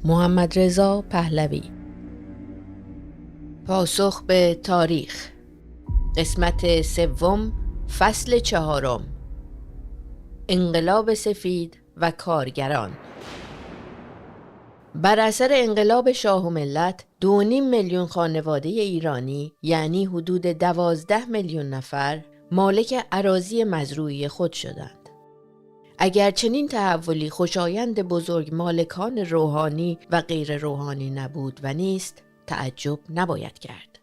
محمدرضا پهلوی. پاسخ به تاریخ، قسمت سوم، فصل چهارم، انقلاب سفید و کارگران. بر اثر انقلاب شاه و ملت 2.5 میلیون خانواده ایرانی، یعنی حدود 12 میلیون نفر، مالک اراضی مزروعی خود شدند. اگر چنین تحولی خوشایند بزرگ مالکان روحانی و غیر روحانی نبود و نیست، تعجب نباید کرد.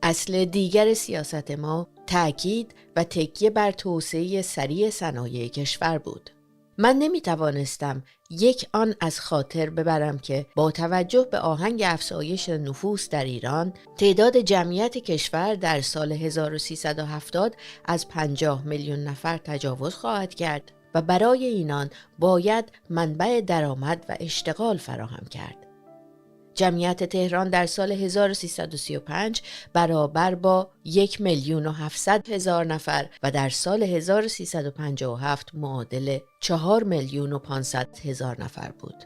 اصل دیگر سیاست ما تأکید و تکیه بر توسعه سریع صنایع کشور بود. من نمی توانستم یک آن از خاطر ببرم که با توجه به آهنگ افزایش نفوس در ایران، تعداد جمعیت کشور در سال 1370 از 50 میلیون نفر تجاوز خواهد کرد و برای اینان باید منبع درآمد و اشتغال فراهم کرد. جمعیت تهران در سال 1335 برابر با 1,700,000 نفر و در سال 1357 معادل 4,500,000 نفر بود.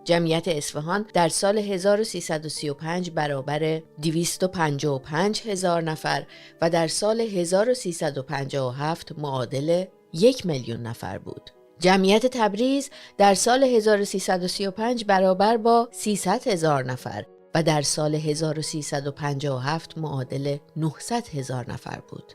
جمعیت اصفهان در سال 1335 برابر 255,000 نفر و در سال 1357 معادل 1,000,000 نفر بود. جمعیت تبریز در سال 1335 برابر با 300,000 نفر و در سال 1357 معادل 900,000 نفر بود.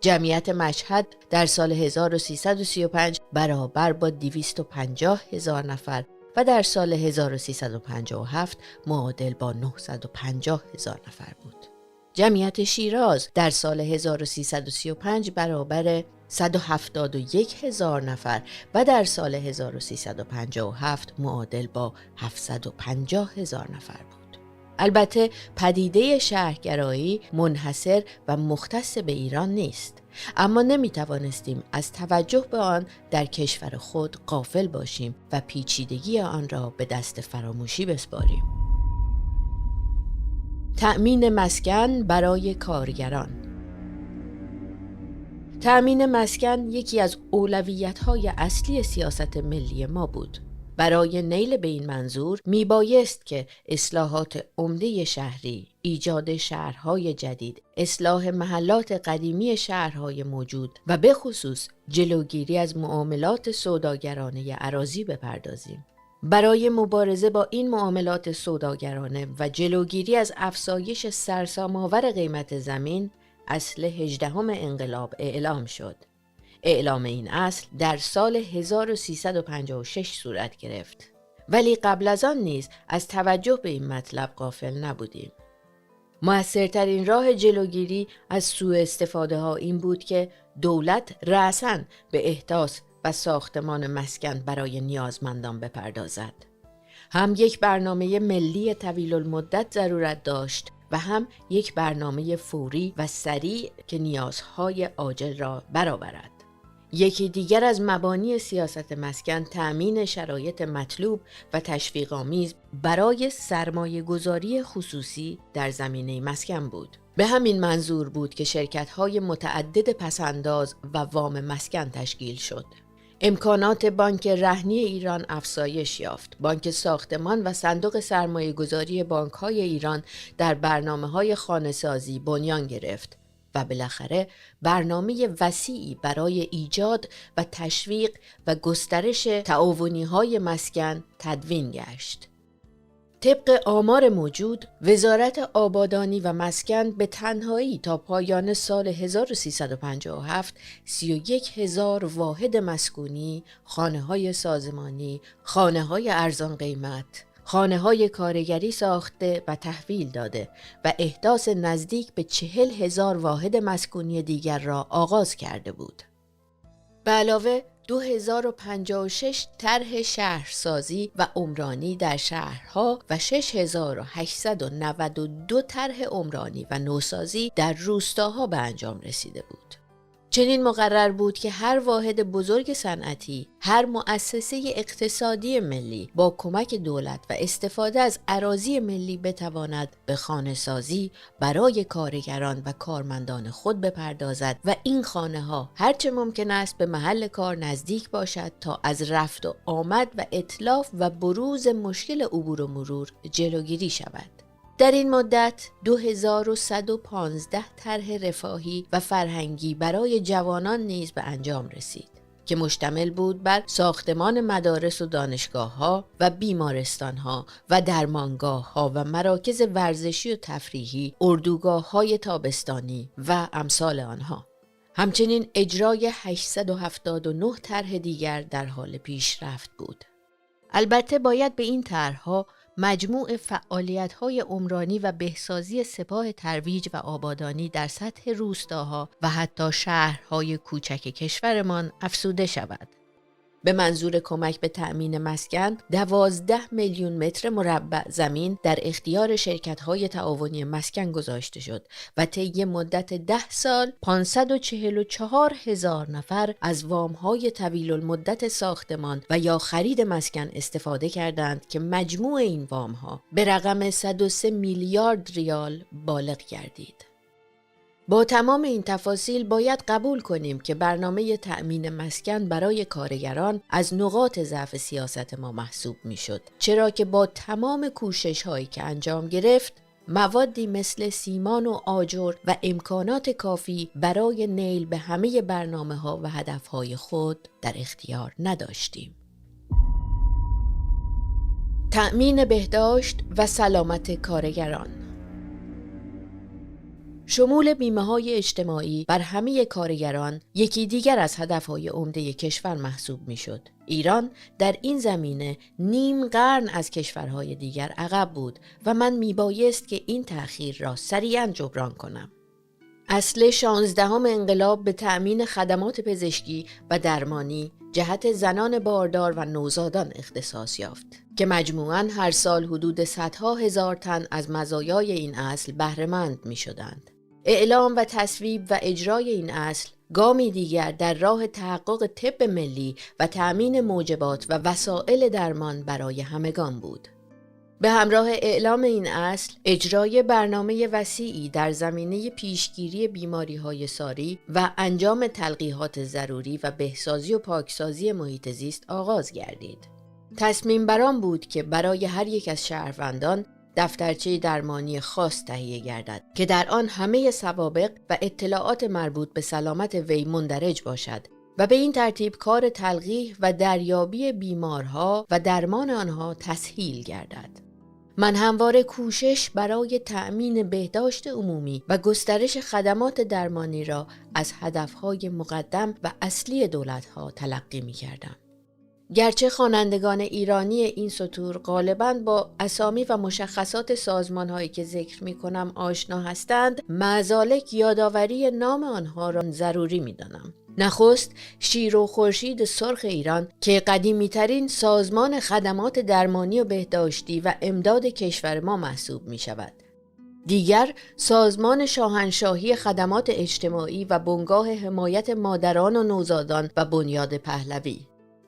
جمعیت مشهد در سال 1335 برابر با 250,000 نفر و در سال 1357 معادل با 950,000 نفر بود. جمعیت شیراز در سال 1335 برابر 171,000 نفر و در سال 1357 معادل با 750,000 نفر بود. البته پدیده شهرگرایی منحصر و مختص به ایران نیست، اما نمی توانستیم از توجه به آن در کشور خود غافل باشیم و پیچیدگی آن را به دست فراموشی بسپاریم. تأمین مسکن برای کارگران. تأمین مسکن یکی از اولویت‌های اصلی سیاست ملی ما بود. برای نیل به این منظور میبایست که اصلاحات عمده شهری، ایجاد شهرهای جدید، اصلاح محلات قدیمی شهرهای موجود و به خصوص جلوگیری از معاملات سوداگرانه اراضی بپردازیم. برای مبارزه با این معاملات سوداگرانه و جلوگیری از افزایش سرسام‌آور قیمت زمین، اصل 18 انقلاب اعلام شد. اعلام این اصل در سال 1356 صورت گرفت. ولی قبل از آن نیز از توجه به این مطلب غافل نبودیم. مؤثرترین راه جلوگیری از سوء استفاده ها این بود که دولت رأساً به احداث و ساختمان مسکن برای نیازمندان بپردازد. هم یک برنامه ملی طویل المدت ضرورت داشت و هم یک برنامه فوری و سریع که نیازهای عاجل را برآورد. یکی دیگر از مبانی سیاست مسکن تأمین شرایط مطلوب و تشویق‌آمیز برای سرمایه‌گذاری خصوصی در زمینه مسکن بود. به همین منظور بود که شرکت‌های متعدد پس‌انداز و وام مسکن تشکیل شد. امکانات بانک رهنی ایران افزایش یافت. بانک ساختمان و صندوق سرمایه‌گذاری بانک‌های ایران در برنامه‌های خانه‌سازی بنیان گرفت و بالاخره برنامه وسیعی برای ایجاد و تشویق و گسترش تعاونی‌های مسکن تدوین گشت. طبق آمار موجود، وزارت آبادانی و مسکن به تنهایی تا پایان سال 1357 31,000 واحد مسکونی، خانه‌های سازمانی، خانه‌های ارزان قیمت، خانه‌های کارگری ساخته و تحویل داده و احداث نزدیک به 40,000 واحد مسکونی دیگر را آغاز کرده بود. به علاوه 2056 طرح شهرسازی و عمرانی در شهرها و 6892 طرح عمرانی و نوسازی در روستاها به انجام رسیده بود. چنین مقرر بود که هر واحد بزرگ صنعتی، هر مؤسسه اقتصادی ملی با کمک دولت و استفاده از اراضی ملی بتواند به خانه‌سازی برای کارگران و کارمندان خود بپردازد و این خانه‌ها هرچه ممکن است به محل کار نزدیک باشد تا از رفت و آمد و اتلاف و بروز مشکل عبور و مرور جلوگیری شود. در این مدت 2115 طرح رفاهی و فرهنگی برای جوانان نیز به انجام رسید که مشتمل بود بر ساختمان مدارس و دانشگاه‌ها و بیمارستان‌ها و درمانگاه‌ها و مراکز ورزشی و تفریحی، اردوگاه‌های تابستانی و امثال آنها. همچنین اجرای 879 طرح دیگر در حال پیشرفت بود. البته باید به این طرح‌ها مجموع فعالیت‌های عمرانی و بهسازی سپاه ترویج و آبادانی در سطح روستاها و حتی شهرهای کوچک کشورمان افزوده شود. به منظور کمک به تأمین مسکن 12 میلیون متر مربع زمین در اختیار شرکت‌های تعاونی مسکن گذاشته شد و طی مدت 10 سال 544,000 نفر از وام‌های طویل المدت ساختمان و یا خرید مسکن استفاده کردند که مجموع این وام‌ها به رقم 103 میلیارد ریال بالغ گردید. با تمام این تفاصیل باید قبول کنیم که برنامه تأمین مسکن برای کارگران از نقاط ضعف سیاست ما محسوب میشد، چرا که با تمام کوشش هایی که انجام گرفت موادی مثل سیمان و آجر و امکانات کافی برای نیل به همه برنامه ها و هدف های خود در اختیار نداشتیم. تأمین بهداشت و سلامت کارگران. شمول بیمه‌های اجتماعی بر همه کارگران یکی دیگر از هدف‌های عمده کشور محسوب می‌شد. ایران در این زمینه نیم قرن از کشورهای دیگر عقب بود و من میبایست که این تأخیر را سریعاً جبران کنم. اصل 16 انقلاب به تأمین خدمات پزشکی و درمانی جهت زنان باردار و نوزادان اختصاص یافت که مجموعاً هر سال حدود صدها هزار تن از مزایای این اصل بهره‌مند می‌شدند. اعلام و تصویب و اجرای این اصل گامی دیگر در راه تحقق طب ملی و تأمین موجبات و وسایل درمان برای همگان بود. به همراه اعلام این اصل، اجرای برنامه وسیعی در زمینه پیشگیری بیماری‌های ساری و انجام تلقیحات ضروری و بهسازی و پاکسازی محیط زیست آغاز گردید. تصمیم بر آن بود که برای هر یک از شهروندان دفترچه درمانی خاص تهیه گردد که در آن همه سوابق و اطلاعات مربوط به سلامت وی مندرج باشد و به این ترتیب کار تلقیح و دریابی بیمارها و درمان آنها تسهیل گردد. من همواره کوشش برای تأمین بهداشت عمومی و گسترش خدمات درمانی را از هدفهای مقدم و اصلی دولتها تلقی می کردم. گرچه خوانندگان ایرانی این سطور غالباً با اسامی و مشخصات سازمان‌هایی که ذکر می‌کنم آشنا هستند، معزالک یادآوری نام آنها را ضروری می‌دانم. نخست شیر و خورشید سرخ ایران که قدیمی‌ترین سازمان خدمات درمانی و بهداشتی و امداد کشور ما محسوب می‌شود. دیگر سازمان شاهنشاهی خدمات اجتماعی و بنگاه حمایت مادران و نوزادان و بنیاد پهلوی.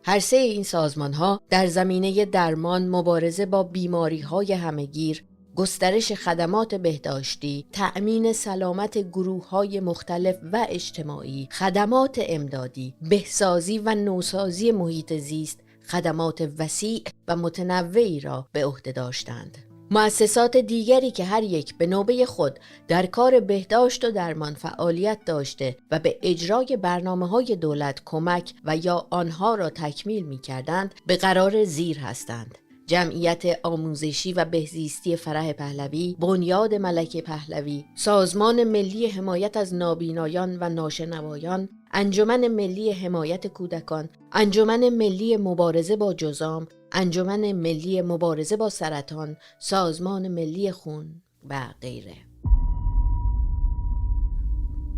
هر سه این سازمان‌ها در زمینه درمان، مبارزه با بیماری‌های همه‌گیر، گسترش خدمات بهداشتی، تأمین سلامت گروه‌های مختلف و اجتماعی، خدمات امدادی، بهسازی و نوسازی محیط زیست، خدمات وسیع و متنوعی را به عهده داشتند. مؤسسات دیگری که هر یک به نوبه خود در کار بهداشت و درمان فعالیت داشته و به اجرای برنامه‌های دولت کمک و یا آنها را تکمیل می‌کردند به قرار زیر هستند: جمعیت آموزشی و بهزیستی فرح پهلوی، بنیاد ملک پهلوی، سازمان ملی حمایت از نابینایان و ناشنوایان، انجمن ملی حمایت کودکان، انجمن ملی مبارزه با جذام، انجمن ملی مبارزه با سرطان، سازمان ملی خون و غیره.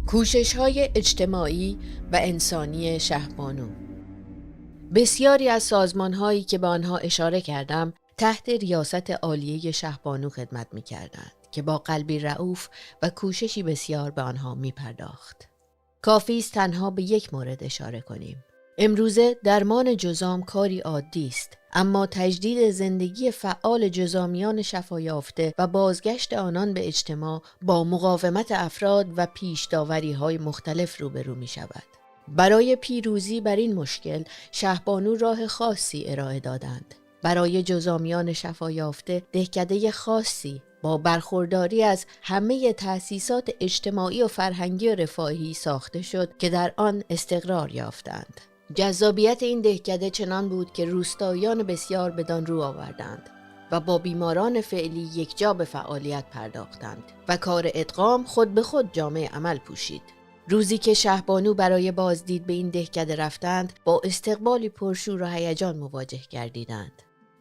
کوشش‌های اجتماعی و انسانی شهبانو. بسیاری از سازمان‌هایی که به آنها اشاره کردم تحت ریاست عالیه شهبانو خدمت می‌کردند که با قلبی رئوف و کوششی بسیار به آنها می‌پرداخت. کافی است تنها به یک مورد اشاره کنیم. امروزه درمان جذام کاری عادی است، اما تجدید زندگی فعال جذامیان شفایافته و بازگشت آنان به اجتماع با مقاومت افراد و پیش داوری‌های مختلف روبرو می شود. برای پیروزی بر این مشکل شهبانو راه خاصی ارائه دادند. برای جذامیان شفایافته دهکده خاصی با برخورداری از همه تأسیسات اجتماعی و فرهنگی و رفاهی ساخته شد که در آن استقرار یافتند. جذابیت این دهکده چنان بود که روستاییان بسیار بدان رو آوردند و با بیماران فعلی یکجا به فعالیت پرداختند و کار ادغام خود به خود جامه عمل پوشید. روزی که شهبانو برای بازدید به این دهکده رفتند، با استقبالی پرشور و هیجان مواجه گردیدند.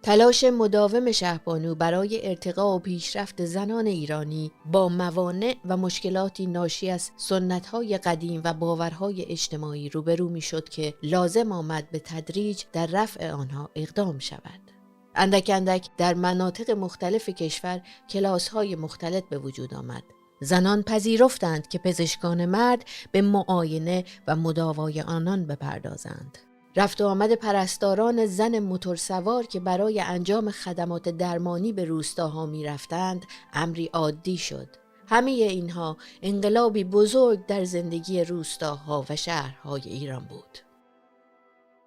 تلاش مداوم شهبانو برای ارتقا و پیشرفت زنان ایرانی با موانع و مشکلاتی ناشی از سنت‌های قدیم و باورهای اجتماعی روبرو می‌شد که لازم آمد به تدریج در رفع آنها اقدام شود. اندک اندک در مناطق مختلف کشور کلاس‌های مختلط به وجود آمد. زنان پذیرفتند که پزشکان مرد به معاینه و مداوای آنان بپردازند. رفت و آمد پرستاران زن موتورسوار که برای انجام خدمات درمانی به روستاها می رفتند امری عادی شد. همه اینها انقلابی بزرگ در زندگی روستاها و شهرهای ایران بود.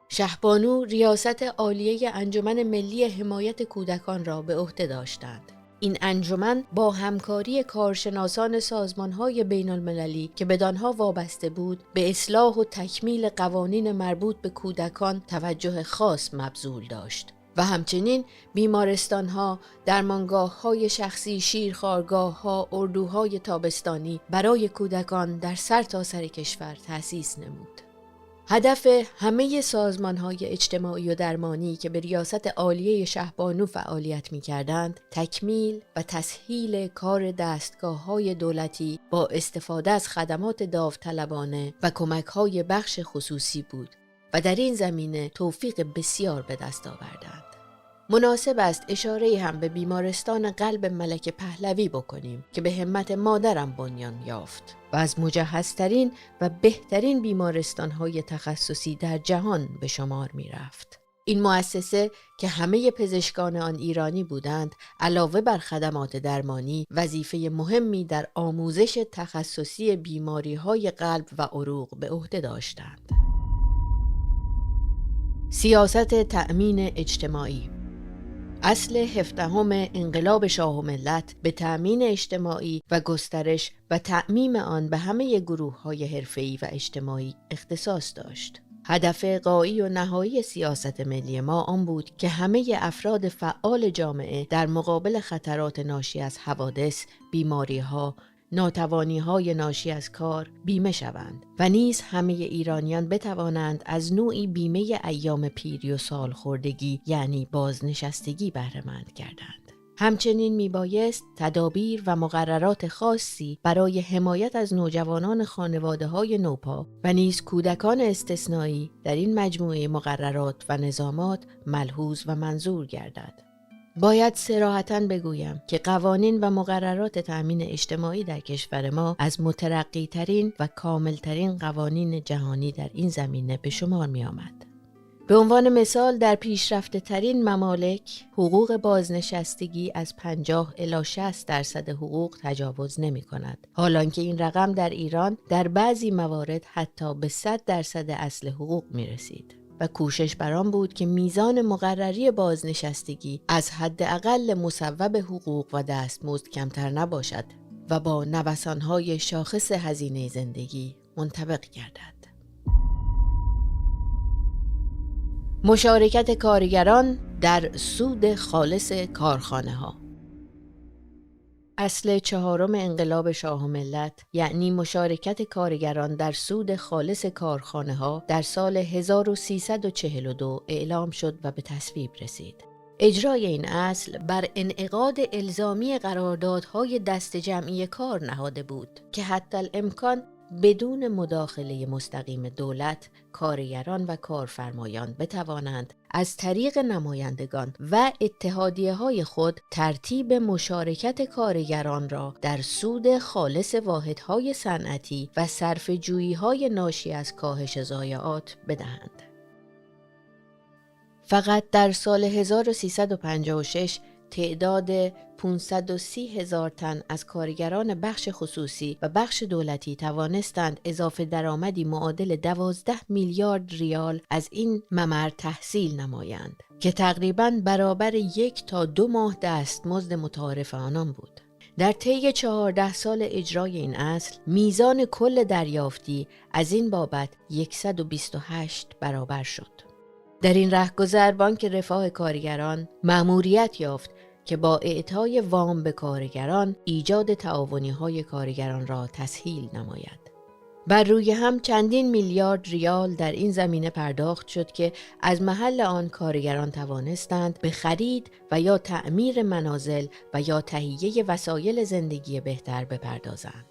شهبانو ریاست عالیه انجمن ملی حمایت کودکان را به عهده داشتند. این انجمن با همکاری کارشناسان سازمان‌های بین‌المللی که بدانها وابسته بود، به اصلاح و تکمیل قوانین مربوط به کودکان توجه خاص مبذول داشت و همچنین بیمارستان‌ها، درمانگاه‌های شخصی، شیرخوارگاه‌ها، اردوهای تابستانی برای کودکان در سرتاسر کشور تأسیس نمود. هدف همه سازمان‌های اجتماعی و درمانی که به ریاست عالیه شهبانو فعالیت می‌کردند، تکمیل و تسهیل کار دستگاه‌های دولتی با استفاده از خدمات داوطلبانه و کمک‌های بخش خصوصی بود و در این زمینه توفیق بسیار به دست آوردند. مناسب است اشاره هم به بیمارستان قلب ملک پهلوی بکنیم که به همت مادرم بنیان یافت و از مجهزترین و بهترین بیمارستان‌های تخصصی در جهان به شمار می رفت. این مؤسسه که همه پزشکان آن ایرانی بودند، علاوه بر خدمات درمانی، وظیفه مهمی در آموزش تخصصی بیماری‌های قلب و عروق به عهده داشتند. سیاست تأمین اجتماعی. اصل 17 انقلاب شاه و ملت به تأمین اجتماعی و گسترش و تعمیم آن به همه گروه‌های حرفه‌ای و اجتماعی اختصاص داشت. هدف غایی و نهایی سیاست ملی ما آن بود که همه افراد فعال جامعه در مقابل خطرات ناشی از حوادث، بیماری‌ها، ناتوانی‌های ناشی از کار بیمه شوند و نیز همه ایرانیان بتوانند از نوعی بیمه ایام پیری و سالخوردگی یعنی بازنشستگی بهره مند گردند. همچنین میبایست تدابیر و مقررات خاصی برای حمایت از نوجوانان خانواده‌های نوپا و نیز کودکان استثنایی در این مجموعه مقررات و نظامات ملحوظ و منظور گردد. باید صراحتاً بگویم که قوانین و مقررات تأمین اجتماعی در کشور ما از مترقی‌ترین و کاملترین قوانین جهانی در این زمینه به شمار می آمد. به عنوان مثال در پیشرفته ترین ممالک حقوق بازنشستگی از 50 الی 60% حقوق تجاوز نمی کند. حالانکه این رقم در ایران در بعضی موارد حتی به 100% اصل حقوق می رسید. و کوشش بر آن بود که میزان مقرری بازنشستگی از حداقل مصوب حقوق و دستمزد کمتر نباشد و با نوسان‌های شاخص هزینه زندگی منطبق گردد. مشارکت کارگران در سود خالص کارخانه‌ها. اصل 4 انقلاب شاه و ملت یعنی مشارکت کارگران در سود خالص کارخانه‌ها در سال 1342 اعلام شد و به تصویب رسید. اجرای این اصل بر انعقاد الزامی قراردادهای دست جمعی کار نهاده بود که حتی الامکان بدون مداخله مستقیم دولت، کارگران و کارفرمایان بتوانند از طریق نمایندگان و اتحادیه‌های خود ترتیب مشارکت کارگران را در سود خالص واحدهای صنعتی و صرفه‌جویی‌های ناشی از کاهش ضایعات بدهند. فقط در سال 1356 تعداد 530,000 تن از کارگران بخش خصوصی و بخش دولتی توانستند اضافه درآمدی معادل 12 میلیارد ریال از این ممر تحصیل نمایند که تقریباً برابر 1 تا 2 ماه دستمزد متعارف آنان بود. در طی 14 سال اجرای این اصل، میزان کل دریافتی از این بابت 128 برابر شد. در این رهگذر بانک رفاه کارگران مأموریت یافت که با اعطای وام به کارگران ایجاد تعاونی‌های کارگران را تسهیل نماید. بر روی هم چندین میلیارد ریال در این زمینه پرداخت شد که از محل آن کارگران توانستند به خرید و یا تعمیر منازل و یا تهیه وسایل زندگی بهتر بپردازند.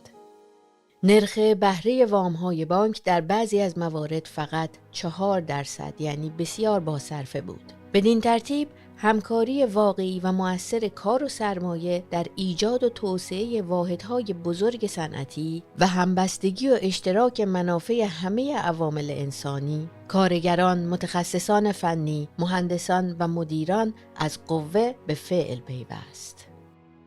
نرخ بهره وام‌های بانک در بعضی از موارد فقط 4%، یعنی بسیار باصرفه بود. بدین ترتیب همکاری واقعی و مؤثر کار و سرمایه در ایجاد و توسعه واحدهای بزرگ صنعتی و همبستگی و اشتراک منافع همه عوامل انسانی، کارگران، متخصصان فنی، مهندسان و مدیران از قوه به فعل پیوست.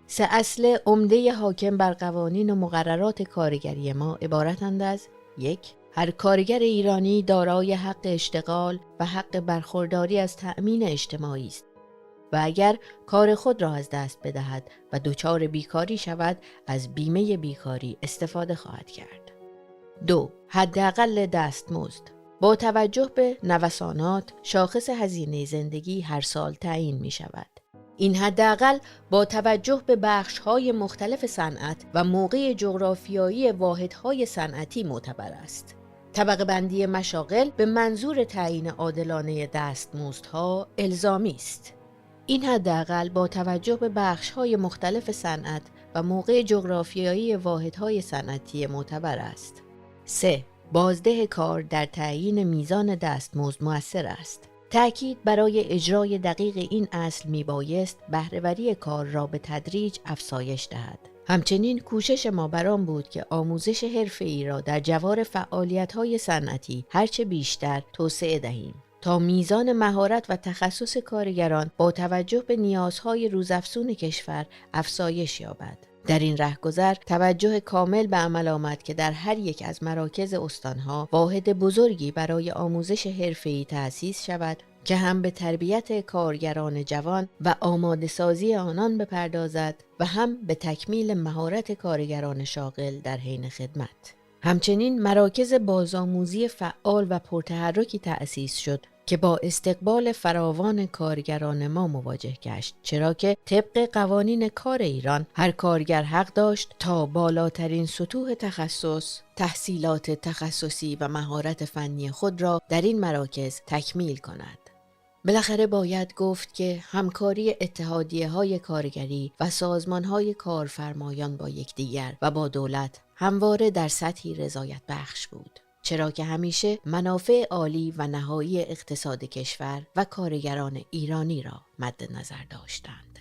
3 اصل عمده حاکم بر قوانین و مقررات کارگری ما عبارتند از: 1. هر کارگر ایرانی دارای حق اشتغال و حق برخورداری از تأمین اجتماعی است و اگر کار خود را از دست بدهد و دچار بیکاری شود، از بیمه بیکاری استفاده خواهد کرد. 2. حداقل دستمزد با توجه به نوسانات، شاخص هزینه زندگی هر سال تعیین می شود. این حداقل با توجه به بخش‌های مختلف صنعت و موقع جغرافیایی واحدهای صنعتی معتبر است. طبقه بندی مشاغل به منظور تعیین عادلانه دستمزدها الزامی است. این حداقل با توجه به بخش‌های مختلف صنعت و موقع جغرافیایی واحدهای صنعتی معتبر است. 3. بازده کار در تعیین میزان دستمزد مؤثر است. تأکید برای اجرای دقیق این اصل میبایست بهره‌وری کار را به تدریج افزایش دهد. همچنین کوشش ما بر آن بود که آموزش حرفه‌ای را در جوار فعالیت‌های صنعتی هرچه بیشتر توسعه دهیم تا میزان مهارت و تخصص کارگران با توجه به نیازهای روزافزون کشور افزایش یابد. در این رهگذر توجه کامل به عمل آمد که در هر یک از مراکز استانها واحد بزرگی برای آموزش حرفه‌ای تأسیس شود که هم به تربیت کارگران جوان و آماده سازی آنان بپردازد و هم به تکمیل مهارت کارگران شاغل در حین خدمت. همچنین مراکز بازآموزی فعال و پرتحرکی تأسیس شد که با استقبال فراوان کارگران ما مواجه گشت، چرا که طبق قوانین کار ایران هر کارگر حق داشت تا بالاترین سطوح تخصص، تحصیلات تخصصی و مهارت فنی خود را در این مراکز تکمیل کند. بالاخره باید گفت که همکاری اتحادیه‌های کارگری و سازمان‌های کارفرمایان با یکدیگر و با دولت همواره در سطحی رضایت بخش بود، چرا که همیشه منافع عالی و نهایی اقتصاد کشور و کارگران ایرانی را مد نظر داشتند.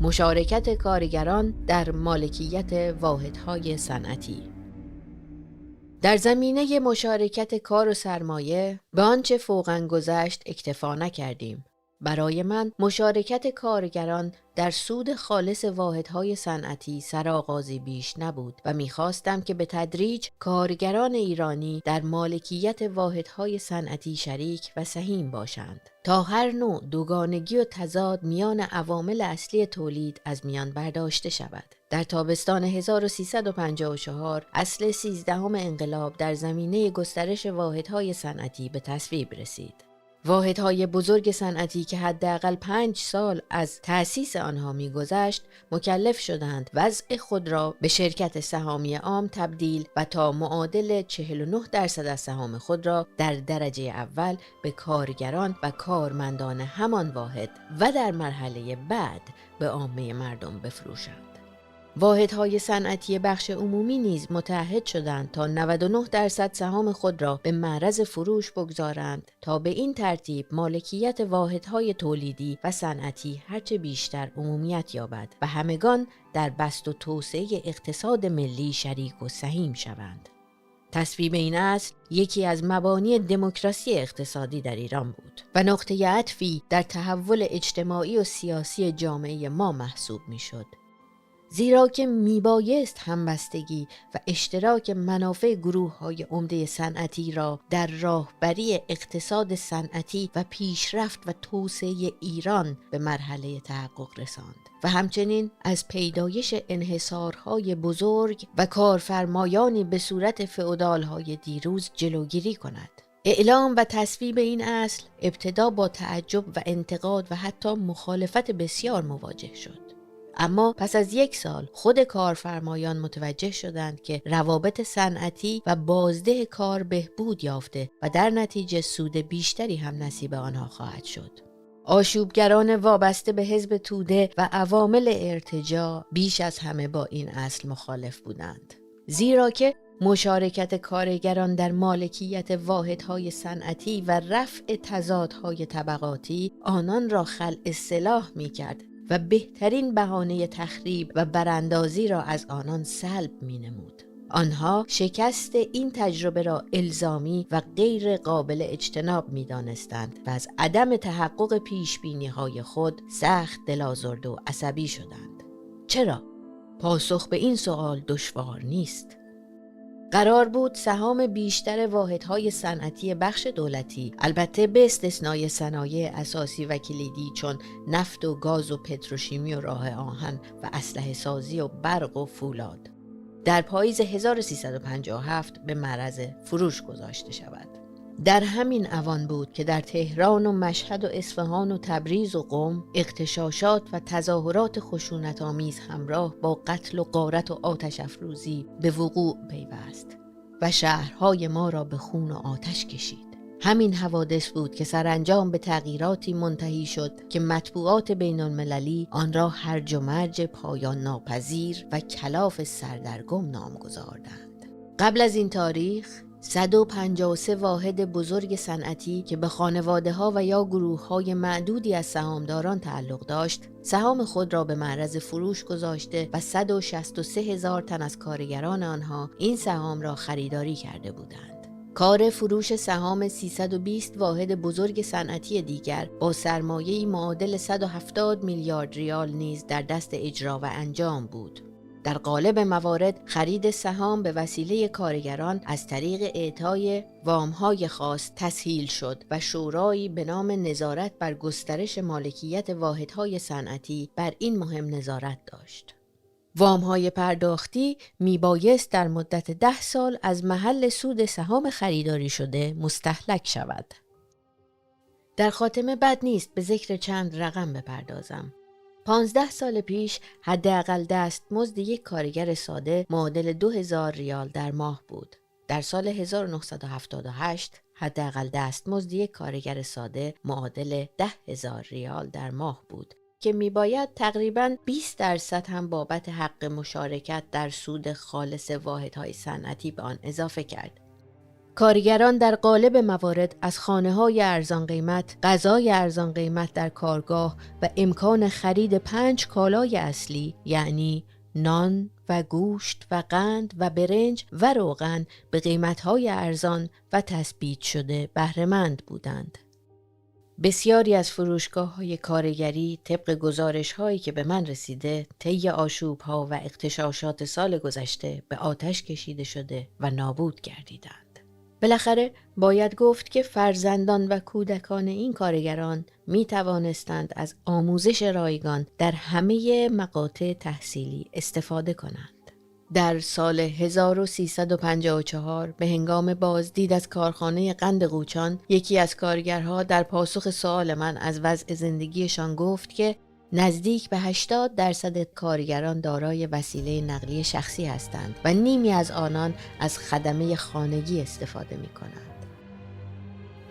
مشارکت کارگران در مالکیت واحدهای صنعتی. در زمینه مشارکت کار و سرمایه به آنچه فوقاً گذشت اکتفا نکردیم. برای من مشارکت کارگران در سود خالص واحدهای صنعتی سرآغازی بیش نبود و می‌خواستم که به تدریج کارگران ایرانی در مالکیت واحدهای صنعتی شریک و سهیم باشند تا هر نوع دوگانگی و تضاد میان عوامل اصلی تولید از میان برداشته شود. در تابستان 1354 اصل 13 انقلاب در زمینه گسترش واحدهای صنعتی به تصویب رسید. واحدهای بزرگ صنعتی که حداقل 5 سال از تأسیس آنها می‌گذشت، مکلف شدند وضع خود را به شرکت سهامی عام تبدیل و تا معادل 49% از سهام خود را در درجه اول به کارگران و کارمندان همان واحد و در مرحله بعد به عامه مردم بفروشند. واحدهای صنعتی بخش عمومی نیز متعهد شدند تا 99% سهام خود را به معرض فروش بگذارند تا به این ترتیب مالکیت واحدهای تولیدی و صنعتی هرچه بیشتر عمومیت یابد و همگان در بسط و توسعه اقتصاد ملی شریک و سهیم شوند. تصویب این اصل یکی از مبانی دموکراسی اقتصادی در ایران بود و نقطه عطفی در تحول اجتماعی و سیاسی جامعه ما محسوب می‌شد. زیرا که میبایست همبستگی و اشتراک منافع گروه‌های عمده صنعتی را در راهبری اقتصاد صنعتی و پیشرفت و توسعه ایران به مرحله تحقق رساند و همچنین از پیدایش انحصارهای بزرگ و کارفرمایانی به صورت فئودال‌های دیروز جلوگیری کند. اعلام و تصویب این اصل ابتدا با تعجب و انتقاد و حتی مخالفت بسیار مواجه شد. اما پس از 1 سال خود کارفرمایان متوجه شدند که روابط صنعتی و بازده کار بهبود یافته و در نتیجه سود بیشتری هم نصیب آنها خواهد شد. آشوبگران وابسته به حزب توده و عوامل ارتجاع بیش از همه با این اصل مخالف بودند. زیرا که مشارکت کارگران در مالکیت واحدهای صنعتی و رفع تضادهای طبقاتی آنان را خلع سلاح می‌کرد و بهترین بهانه تخریب و براندازی را از آنان سلب می‌نمود. آنها شکست این تجربه را الزامی و غیر قابل اجتناب می‌دانستند و از عدم تحقق پیشبینی‌های خود سخت دل‌آزرده و عصبی شدند. چرا؟ پاسخ به این سوال دشوار نیست. قرار بود سهام بیشتر واحدهای صنعتی بخش دولتی، البته به استثنای صنایع اساسی و کلیدی چون نفت و گاز و پتروشیمی و راه آهن و اسلحه سازی و برق و فولاد، در پاییز 1357 به معرض فروش گذاشته شود. در همین اوان بود که در تهران و مشهد و اصفهان و تبریز و قم اغتشاشات و تظاهرات خشونت‌آمیز همراه با قتل و غارت و آتش افروزی به وقوع پیوست و شهرهای ما را به خون و آتش کشید. همین حوادث بود که سرانجام به تغییراتی منتهی شد که مطبوعات بین‌المللی آن را هرج و مرج پایان ناپذیر و کلاف سردرگم نامگذاردند. قبل از این تاریخ 153 واحد بزرگ صنعتی که به خانواده‌ها و یا گروه‌های معدودی از سهامداران تعلق داشت، سهام خود را به معرض فروش گذاشته و 163,000 تن از کارگران آنها این سهام را خریداری کرده بودند. کار فروش سهام 320 واحد بزرگ صنعتی دیگر با سرمایه‌ای معادل 170 میلیارد ریال نیز در دست اجرا و انجام بود. در قالب موارد خرید سهام به وسیله کارگران از طریق اعطای وام‌های خاص تسهیل شد و شورایی به نام نظارت بر گسترش مالکیت واحدهای صنعتی بر این مهم نظارت داشت. وام‌های پرداختی میبایست در مدت 10 سال از محل سود سهام خریداری شده مستهلک شود. در خاتمه بد نیست به ذکر چند رقم بپردازم. 15 سال پیش حداقل دستمزد یک کارگر ساده معادل 2000 ریال در ماه بود. در سال 1978 حداقل دستمزد یک کارگر ساده معادل 10,000 ریال در ماه بود که میباید تقریباً 20% هم بابت حق مشارکت در سود خالص واحدهای صنعتی به آن اضافه کرد. کارگران در قالب موارد از خانه‌های ارزان قیمت، غذای ارزان قیمت در کارگاه و امکان خرید 5 کالای اصلی یعنی نان و گوشت و قند و برنج و روغن به قیمت‌های ارزان و تثبیت شده بهره مند بودند. بسیاری از فروشگاه‌های کارگری طبق گزارش‌هایی که به من رسیده طی آشوب‌ها و اغتشاشات سال گذشته به آتش کشیده شده و نابود گردیدند. بالاخره باید گفت که فرزندان و کودکان این کارگران می توانستند از آموزش رایگان در همه مقاطع تحصیلی استفاده کنند. در سال 1354 به هنگام بازدید از کارخانه قند قوچان یکی از کارگرها در پاسخ سوال من از وضع زندگیشان گفت که نزدیک به 80% کارگران دارای وسیله نقلیه شخصی هستند و نیمی از آنان از خدمه خانگی استفاده می کنند.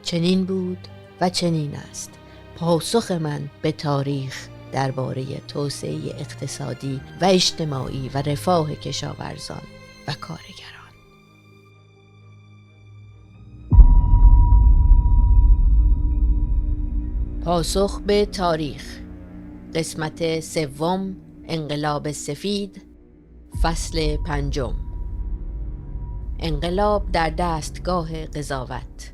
چنین بود و چنین است پاسخ من به تاریخ درباره توسعه اقتصادی و اجتماعی و رفاه کشاورزان و کارگران. پاسخ به تاریخ، قسمت سوم، انقلاب سفید، فصل 5. انقلاب در دستگاه قضاوت.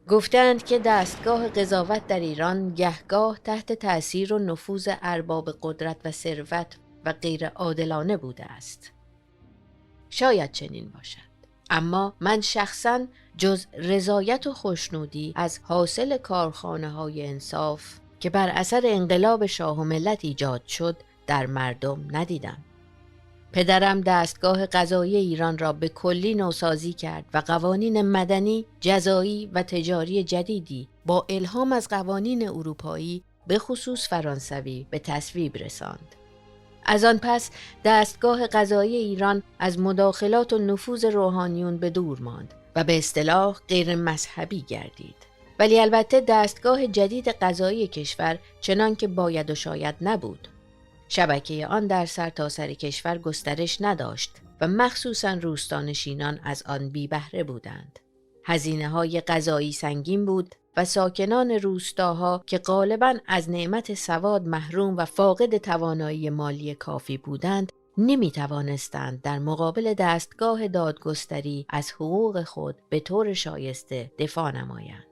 گفتند که دستگاه قضاوت در ایران گهگاه تحت تأثیر و نفوذ ارباب قدرت و ثروت و غیر عادلانه بوده است. شاید چنین باشد، اما من شخصاً جز رضایت و خوشنودی از حاصل کارخانه‌های انصاف که بر اثر انقلاب شاه و ملت ایجاد شد در مردم ندیدم. پدرم دستگاه قضایی ایران را به کلی نوسازی کرد و قوانین مدنی، جزایی و تجاری جدیدی با الهام از قوانین اروپایی به خصوص فرانسوی به تصویب رساند. از آن پس دستگاه قضایی ایران از مداخلات و نفوذ روحانیون به دور ماند و به اصطلاح غیر مذهبی گردید. ولی البته دستگاه جدید قضایی کشور چنان که باید و شاید نبود. شبکه آن در سرتاسر کشور گسترش نداشت و مخصوصاً روستانشینان از آن بی بهره بودند. هزینه‌های قضایی سنگین بود و ساکنان روستاها که غالباً از نعمت سواد محروم و فاقد توانایی مالی کافی بودند، نمی توانستند در مقابل دستگاه دادگستری از حقوق خود به طور شایسته دفاع نمایند.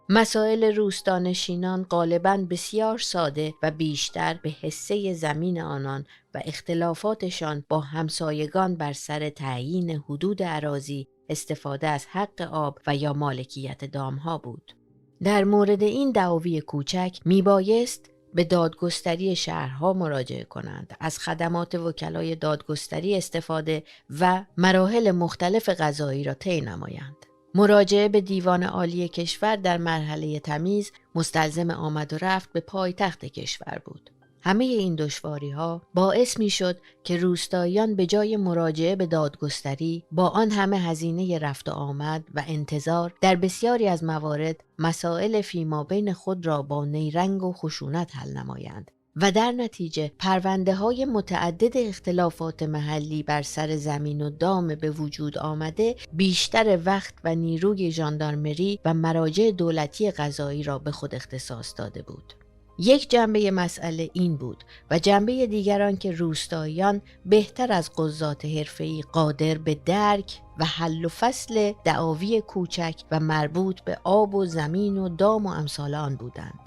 مسائل روستانشینان غالباً بسیار ساده و بیشتر به حصه زمین آنان و اختلافاتشان با همسایگان بر سر تعیین حدود اراضی، استفاده از حق آب و یا مالکیت دامها بود. در مورد این دعاوی کوچک میبایست به دادگستری شهرها مراجعه کنند، از خدمات وکلای دادگستری استفاده و مراحل مختلف قضایی را طی نمایند. مراجعه به دیوان عالی کشور در مرحله تمیز مستلزم آمد و رفت به پایتخت کشور بود. همه این دشواری‌ها باعث می‌شد که روستاییان به جای مراجعه به دادگستری با آن همه هزینه رفت و آمد و انتظار در بسیاری از موارد مسائل فیمابین خود را با نیرنگ و خشونت حل نمایند و در نتیجه پرونده‌های متعدد اختلافات محلی بر سر زمین و دام به وجود آمده بیشتر وقت و نیروی ژاندارمری و مراجع دولتی قضایی را به خود اختصاص داده بود. یک جنبه مسئله این بود و جنبه دیگران که روستاییان بهتر از قضات حرفه‌ای قادر به درک و حل و فصل دعاوی کوچک و مربوط به آب و زمین و دام و امثال آن بودند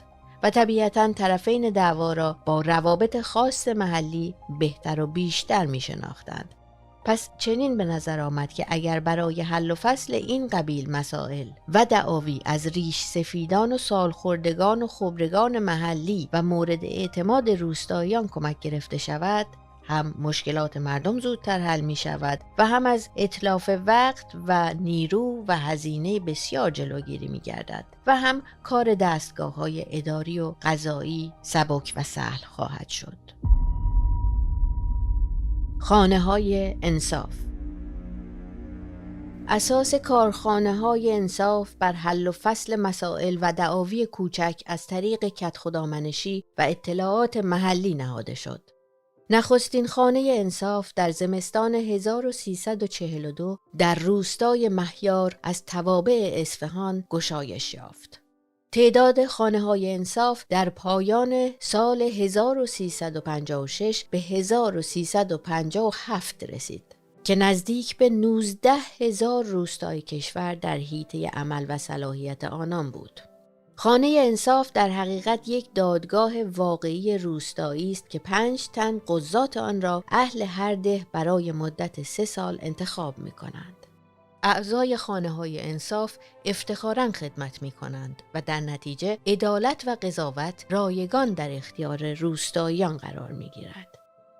و طبیعتاً طرفین دعوا را با روابط خاص محلی بهتر و بیشتر می شناختند. پس چنین به نظر آمد که اگر برای حل و فصل این قبیل مسائل و دعاوی از ریش سفیدان و سالخوردگان و خبرگان محلی و مورد اعتماد روستاییان کمک گرفته شود، هم مشکلات مردم زودتر حل می شود و هم از اتلاف وقت و نیرو و هزینه بسیار جلوگیری می گردد و هم کار دستگاه‌های اداری و قضایی سبک و سهل خواهد شد. خانه‌های انصاف. اساس کارخانه‌های انصاف بر حل و فصل مسائل و دعاوی کوچک از طریق کدخدامنشی و اطلاعات محلی نهاده شد. نخستین خانه انصاف در زمستان 1342 در روستای مهیار از توابع اصفهان گشایش یافت. تعداد خانه‌های انصاف در پایان سال 1356 به 1357 رسید که نزدیک به 19,000 روستای کشور در حیطه عمل و صلاحیت آنان بود. خانه انصاف در حقیقت یک دادگاه واقعی روستایی است که 5 تن قضات آن را اهل هر ده برای مدت 3 سال انتخاب می کنند. اعضای خانه‌های انصاف افتخاراً خدمت می‌کنند و در نتیجه عدالت و قضاوت رایگان در اختیار روستاییان قرار می‌گیرد.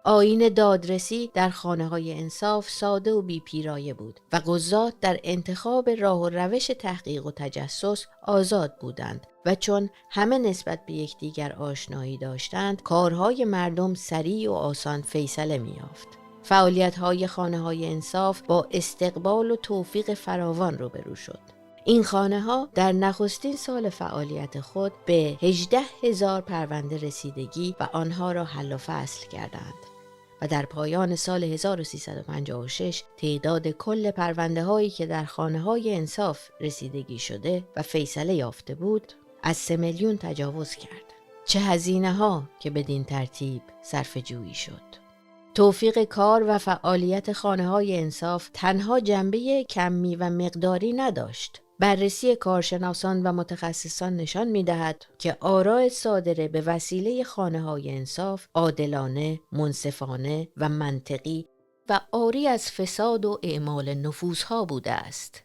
آیین دادرسی در خانه‌های انصاف ساده و بی‌پیرایه بود و قضات در انتخاب راه و روش تحقیق و تجسس آزاد بودند و چون همه نسبت به یکدیگر آشنایی داشتند، کارهای مردم سریع و آسان فیصله می‌یافت. فعالیت‌های خانه‌های انصاف با استقبال و توفیق فراوان روبرو شد. این خانه ها در نخستین سال فعالیت خود به 18,000 پرونده رسیدگی و آنها را حل و فصل کردند و در پایان سال 1356 تعداد کل پرونده هایی که در خانه های انصاف رسیدگی شده و فیصله یافته بود از 3 میلیون تجاوز کرد. چه هزینه ها که بدین ترتیب صرف جویی شد. توفیق کار و فعالیت خانه های انصاف تنها جنبه کمی و مقداری نداشت. بررسی کارشناسان و متخصصان نشان می‌دهد که آراء صادره به وسیله خانه‌های انصاف عادلانه، منصفانه و منطقی و عاری از فساد و اعمال نفوذها بوده است.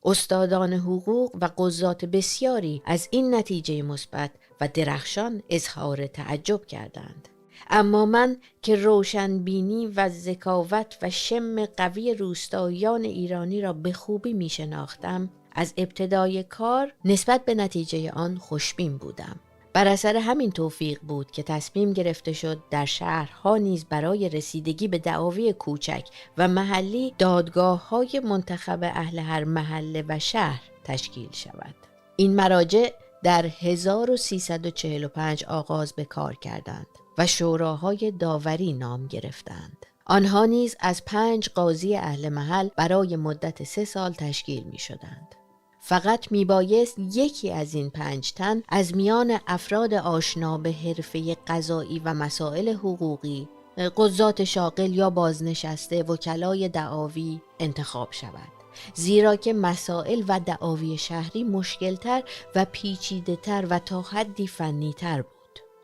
استادان حقوق و قضات بسیاری از این نتیجه مثبت و درخشان اظهار تعجب کردند. اما من که روشنبینی و ذکاوت و شم قوی روستاییان ایرانی را به خوبی می شناختم، از ابتدای کار نسبت به نتیجه آن خوشبین بودم. بر اثر همین توفیق بود که تصمیم گرفته شد در شهرها نیز برای رسیدگی به دعاوی کوچک و محلی دادگاه‌های منتخب اهل هر محله و شهر تشکیل شود. این مراجع در 1345 آغاز به کار کردند و شوراهای داوری نام گرفتند. آنها نیز از 5 قاضی اهل محل برای مدت 3 سال تشکیل می شدند. فقط می بایست یکی از این 5 تن از میان افراد آشنا به حرفه قضایی و مسائل حقوقی، قضات شاغل یا بازنشسته وکلای دعاوی انتخاب شود. زیرا که مسائل و دعاوی شهری مشکلتر و پیچیده‌تر و تا حدی فنی‌تر بود.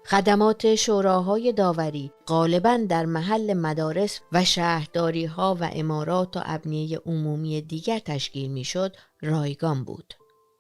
خدمات شوراهای داوری غالباً در محل مدارس و شهرداری‌ها و عمارات و ابنیه عمومی دیگر تشکیل می‌شد رایگان بود.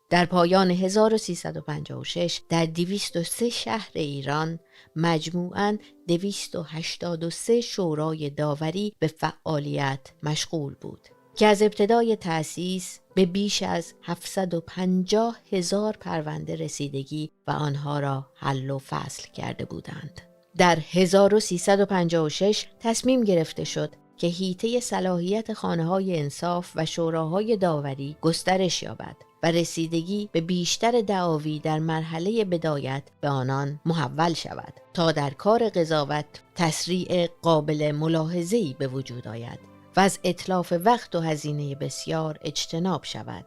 در پایان 1356 در 203 شهر ایران مجموعاً 283 شورای داوری به فعالیت مشغول بود که از ابتدای تأسیس به بیش از 750,000 پرونده رسیدگی و آنها را حل و فصل کرده بودند. در 1356 تصمیم گرفته شد که حیطه صلاحیت خانه‌های انصاف و شوراهای داوری گسترش یابد و رسیدگی به بیشتر دعاوی در مرحله بدایت به آنان محول شود تا در کار قضاوت تسریع قابل ملاحظه‌ای به وجود آید و از اتلاف وقت و هزینه بسیار اجتناب شود.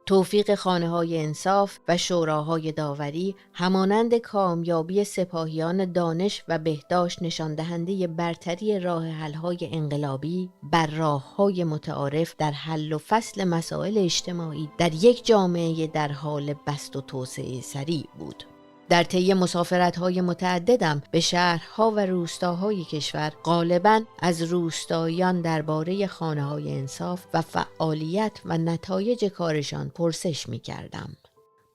توفیق خانه‌های انصاف و شوراهای داوری همانند کامیابی سپاهیان دانش و بهداشت نشان دهنده برتری راه حل‌های انقلابی بر راه‌های متعارف در حل و فصل مسائل اجتماعی در یک جامعه در حال بسط و توسعه سریع بود. در طی مسافرت‌های متعددم به شهرها و روستاهای کشور غالباً از روستاییان درباره خانه‌های انصاف و فعالیت و نتایج کارشان پرسش می‌کردم.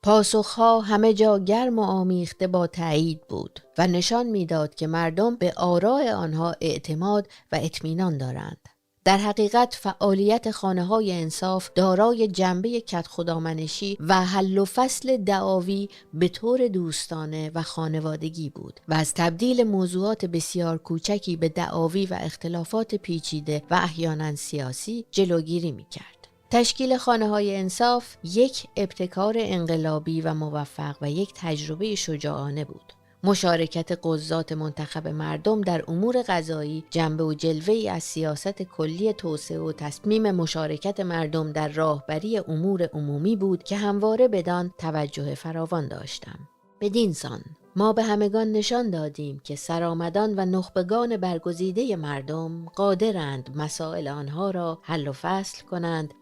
پاسخها همه جا گرم و آمیخته با تأیید بود و نشان می‌داد که مردم به آراء آنها اعتماد و اطمینان دارند. در حقیقت فعالیت خانه‌های انصاف دارای جنبه کدخدامنشی و حل و فصل دعاوی به طور دوستانه و خانوادگی بود و از تبدیل موضوعات بسیار کوچکی به دعاوی و اختلافات پیچیده و احیانا سیاسی جلوگیری می‌کرد. تشکیل خانه‌های انصاف یک ابتکار انقلابی و موفق و یک تجربه شجاعانه بود. مشارکت قضات منتخب مردم در امور قضایی جنبه و جلوه‌ای از سیاست کلی توسعه و تصمیم مشارکت مردم در راهبری امور عمومی بود که همواره بدان توجه فراوان داشتم. بدین سان ما به همگان نشان دادیم که سرآمدان و نخبگان برگزیده مردم قادرند مسائل آنها را حل و فصل کنند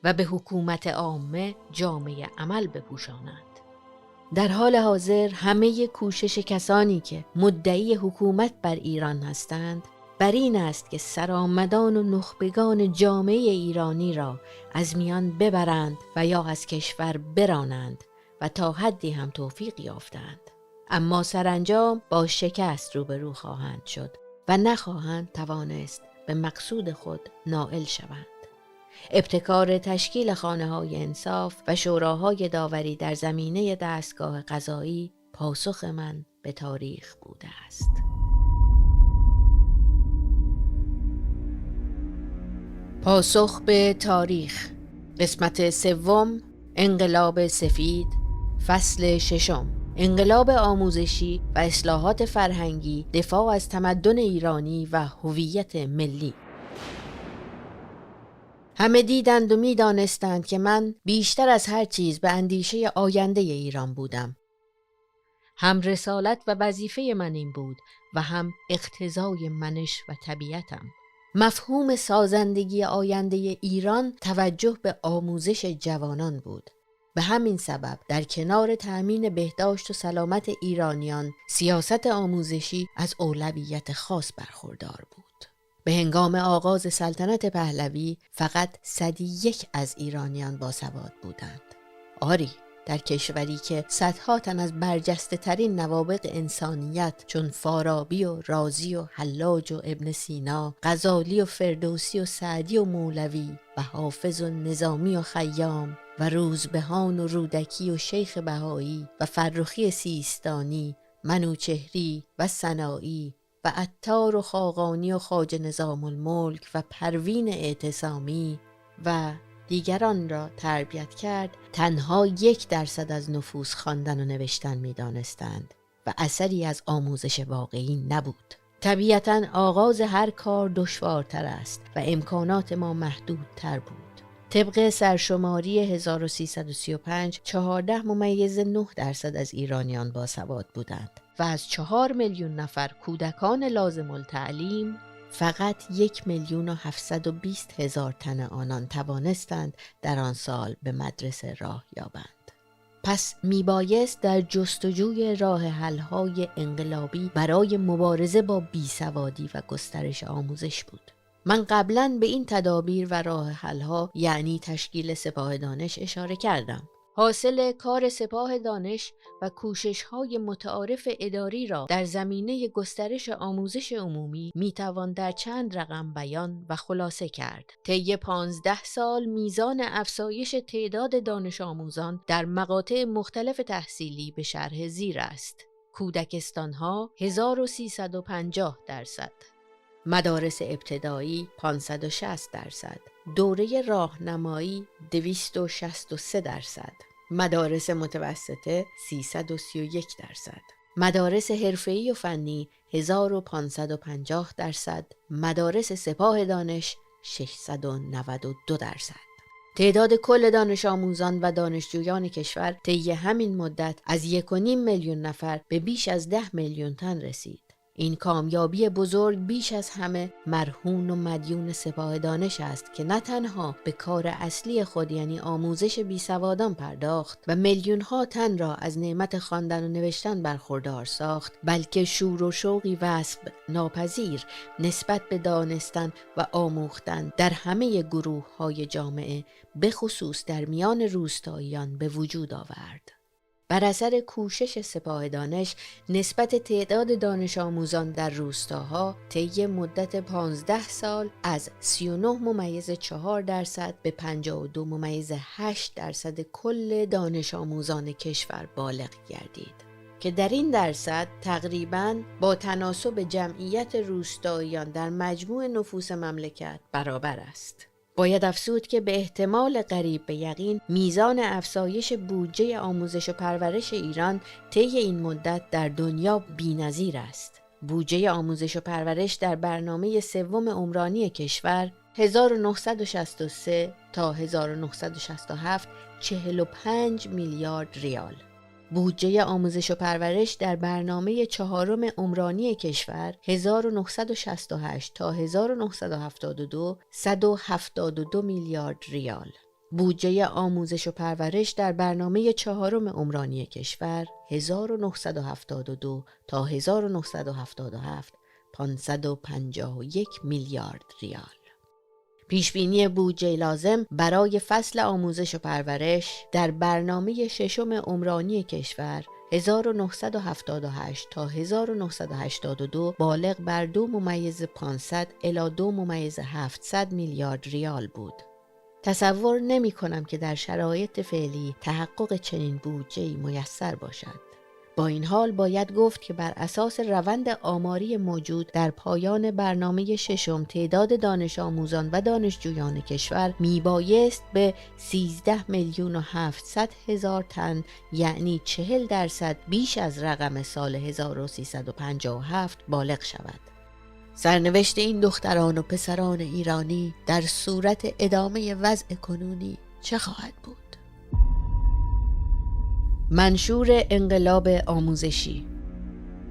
و به حکومت عامه جامه عمل بپوشانند. در حال حاضر همه کوشش کسانی که مدعی حکومت بر ایران هستند بر این است که سرآمدان و نخبگان جامعه ایرانی را از میان ببرند و یا از کشور برانند و تا حدی هم توفیق یافتند. اما سرانجام با شکست روبرو خواهند شد و نخواهند توانست به مقصود خود نائل شوند. ابتکار تشکیل خانه‌های انصاف و شوراهای داوری در زمینه دستگاه قضایی پاسخ من به تاریخ بوده است. پاسخ به تاریخ. قسمت سوم، انقلاب سفید، فصل ششم، انقلاب آموزشی و اصلاحات فرهنگی، دفاع از تمدن ایرانی و هویت ملی. همه دیدند و می دانستند که من بیشتر از هر چیز به اندیشه آینده ایران بودم. هم رسالت و وظیفه من این بود و هم اقتضای منش و طبیعتم. مفهوم سازندگی آینده ایران توجه به آموزش جوانان بود. به همین سبب در کنار تأمین بهداشت و سلامت ایرانیان، سیاست آموزشی از اولویت خاص برخوردار بود. به هنگام آغاز سلطنت پهلوی فقط 101 از ایرانیان باسواد بودند. آری، در کشوری که صدها تن از برجسته ترین نوابغ انسانیت چون فارابی و رازی و حلاج و ابن سینا، غزالی و فردوسی و سعدی و مولوی و حافظ و نظامی و خیام و روزبهان و رودکی و شیخ بهایی و فرخی سیستانی، منوچهری و سنایی و عطار و خاقانی و خواجه نظام الملک و پروین اعتصامی و دیگران را تربیت کرد، تنها 1% از نفوس خواندن و نوشتن می دانستند و اثری از آموزش واقعی نبود. طبیعتاً آغاز هر کار دشوارتر است و امکانات ما محدودتر بود. طبق سرشماری 1335 14.9% از ایرانیان باسواد بودند و از 4 میلیون نفر کودکان لازم التعلیم فقط 1,720,000 تن آنان توانستند در آن سال به مدرسه راه یابند. پس میبایست در جستجوی راه حل‌های انقلابی برای مبارزه با بیسوادی و گسترش آموزش بود. من قبلاً به این تدابیر و راه حل‌ها یعنی تشکیل سپاه دانش اشاره کردم. حاصل کار سپاه دانش و کوشش‌های متعارف اداری را در زمینه گسترش آموزش عمومی میتوان در چند رقم بیان و خلاصه کرد. طی 15 سال میزان افزایش تعداد دانش آموزان در مقاطع مختلف تحصیلی به شرح زیر است: کودکستان‌ها 1350%، مدارس ابتدایی 560%، دوره راهنمایی 263%، مدارس متوسطه 331%، مدارس حرفه‌ای و فنی 1550%، مدارس سپاه دانش 692%. تعداد کل دانش آموزان و دانشجویان کشور طی همین مدت از 1.5 میلیون نفر به بیش از 10 میلیون تن رسید. این کامیابی بزرگ بیش از همه مرهون و مدیون سپاه دانش است که نه تنها به کار اصلی خود یعنی آموزش بیسوادان پرداخت و میلیون ها تن را از نعمت خواندن و نوشتن برخوردار ساخت، بلکه شور و شوقی وصف ناپذیر نسبت به دانستن و آموختن در همه گروه های جامعه، به خصوص در میان روستاییان، به وجود آورد. بر اثر کوشش سپاه دانش، نسبت تعداد دانش آموزان در روستاها طی مدت 15 سال از 39.4% به 52.8% کل دانش آموزان کشور بالغ گردید که در این درصد تقریباً با تناسب جمعیت روستاییان در مجموع نفوس مملکت برابر است. باید افزود که به احتمال قریب به یقین میزان افزایش بودجه آموزش و پرورش ایران طی این مدت در دنیا بی‌نظیر است. بودجه آموزش و پرورش در برنامه سوم عمرانی کشور 1963 تا 1967 45 میلیارد ریال. بودجه آموزش و پرورش در برنامه چهارم عمرانی کشور 1968 تا 1972 172 میلیارد ریال. بودجه آموزش و پرورش در برنامه چهارم عمرانی کشور 1972 تا 1977 551 میلیارد ریال. پیشبینی بودجه لازم برای فصل آموزش و پرورش در برنامه ششم عمرانی کشور 1978 تا 1982 بالغ بر 2.500 الی 2.700 میلیارد ریال بود. تصور نمی کنم که در شرایط فعلی تحقق چنین بودجه‌ای میسر باشد. با این حال باید گفت که بر اساس روند آماری موجود در پایان برنامه ششم تعداد دانش آموزان و دانشجویان کشور میبایست به 13,700,000 تن، یعنی 40% بیش از رقم سال 1357 بالغ شود. سرنوشت این دختران و پسران ایرانی در صورت ادامه وضع کنونی چه خواهد بود؟ منشور انقلاب آموزشی.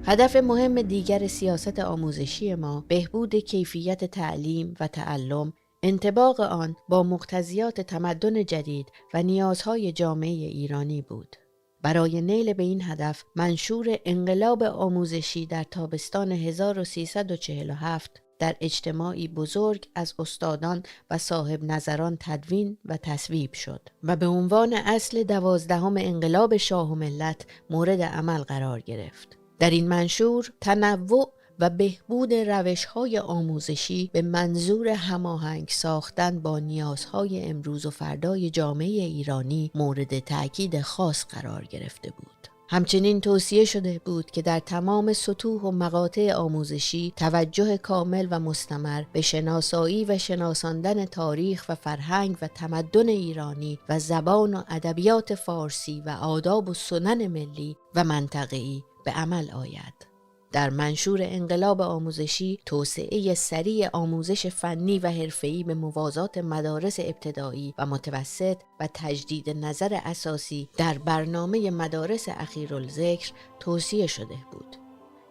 هدف مهم دیگر سیاست آموزشی ما بهبود کیفیت تعلیم و تعلم، انطباق آن با مقتضیات تمدن جدید و نیازهای جامعه ایرانی بود. برای نیل به این هدف منشور انقلاب آموزشی در تابستان 1347 در اجتماعی بزرگ از استادان و صاحب نظران تدوین و تصویب شد و به عنوان اصل 12 انقلاب شاه و ملت مورد عمل قرار گرفت. در این منشور تنوع و بهبود روش‌های آموزشی به منظور هماهنگ ساختن با نیازهای امروز و فردای جامعه ایرانی مورد تأکید خاص قرار گرفته بود. همچنین توصیه شده بود که در تمام سطوح و مقاطع آموزشی توجه کامل و مستمر به شناسایی و شناساندن تاریخ و فرهنگ و تمدن ایرانی و زبان و ادبیات فارسی و آداب و سنن ملی و منطقه‌ای به عمل آید. در منشور انقلاب آموزشی توسعه سریع آموزش فنی و حرفه‌ای به موازات مدارس ابتدایی و متوسط و تجدید نظر اساسی در برنامه مدارس اخیرالذکر توصیه شده بود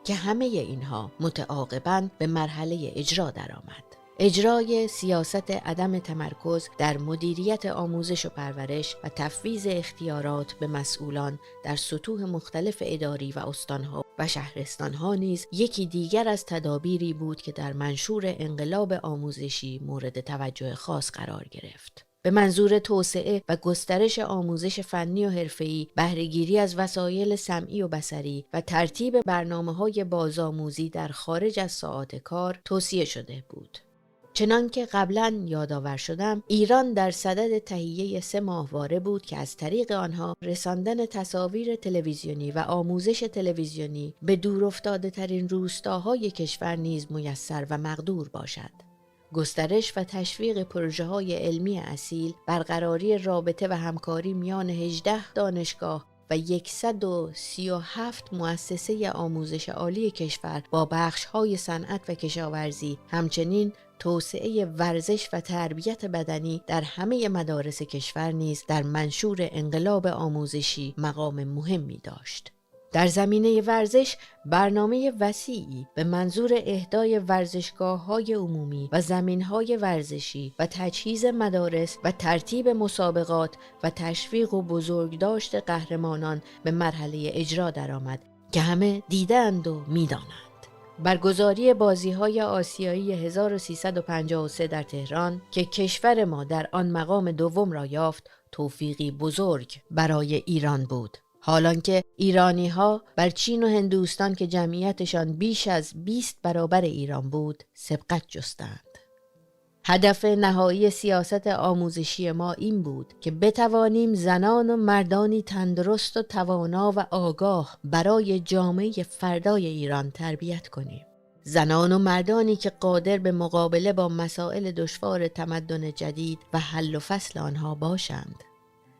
که همه اینها متعاقباً به مرحله اجرا درآمد. اجرای سیاست عدم تمرکز در مدیریت آموزش و پرورش و تفویض اختیارات به مسئولان در سطوح مختلف اداری و استانها و شهرستانها نیز یکی دیگر از تدابیری بود که در منشور انقلاب آموزشی مورد توجه خاص قرار گرفت. به منظور توسعه و گسترش آموزش فنی و حرفه‌ای، بهره‌گیری از وسایل سمعی و بصری و ترتیب برنامه‌های بازآموزی در خارج از ساعات کار توصیه شده بود. چنان که قبلا یادآور شدم، ایران در صدد تهیه 3 ماهواره بود که از طریق آنها رساندن تصاویر تلویزیونی و آموزش تلویزیونی به دورافتاده ترین روستاهای کشور نیز میسر و مقدور باشد. گسترش و تشویق پروژه‌های علمی اصیل، برقراری رابطه و همکاری میان 18 دانشگاه و 137 مؤسسه آموزش عالی کشور با بخش‌های صنعت و کشاورزی، همچنین توسعه ورزش و تربیت بدنی در همه مدارس کشور نیز در منشور انقلاب آموزشی مقام مهمی داشت. در زمینه ورزش برنامه وسیعی به منظور اهدای ورزشگاه‌های عمومی و زمین‌های ورزشی و تجهیز مدارس و ترتیب مسابقات و تشویق و بزرگداشت قهرمانان به مرحله اجرا درآمد که همه دیدند و می‌دانند. برگزاری بازی‌های آسیایی 1353 در تهران که کشور ما در آن مقام دوم را یافت، توفیقی بزرگ برای ایران بود. حالانکه ایرانی‌ها بر چین و هندوستان که جمعیتشان بیش از 20 برابر ایران بود، سبقت جستند. هدف نهایی سیاست آموزشی ما این بود که بتوانیم زنان و مردانی تندرست و توانا و آگاه برای جامعه فردای ایران تربیت کنیم. زنان و مردانی که قادر به مقابله با مسائل دشوار تمدن جدید و حل و فصل آنها باشند.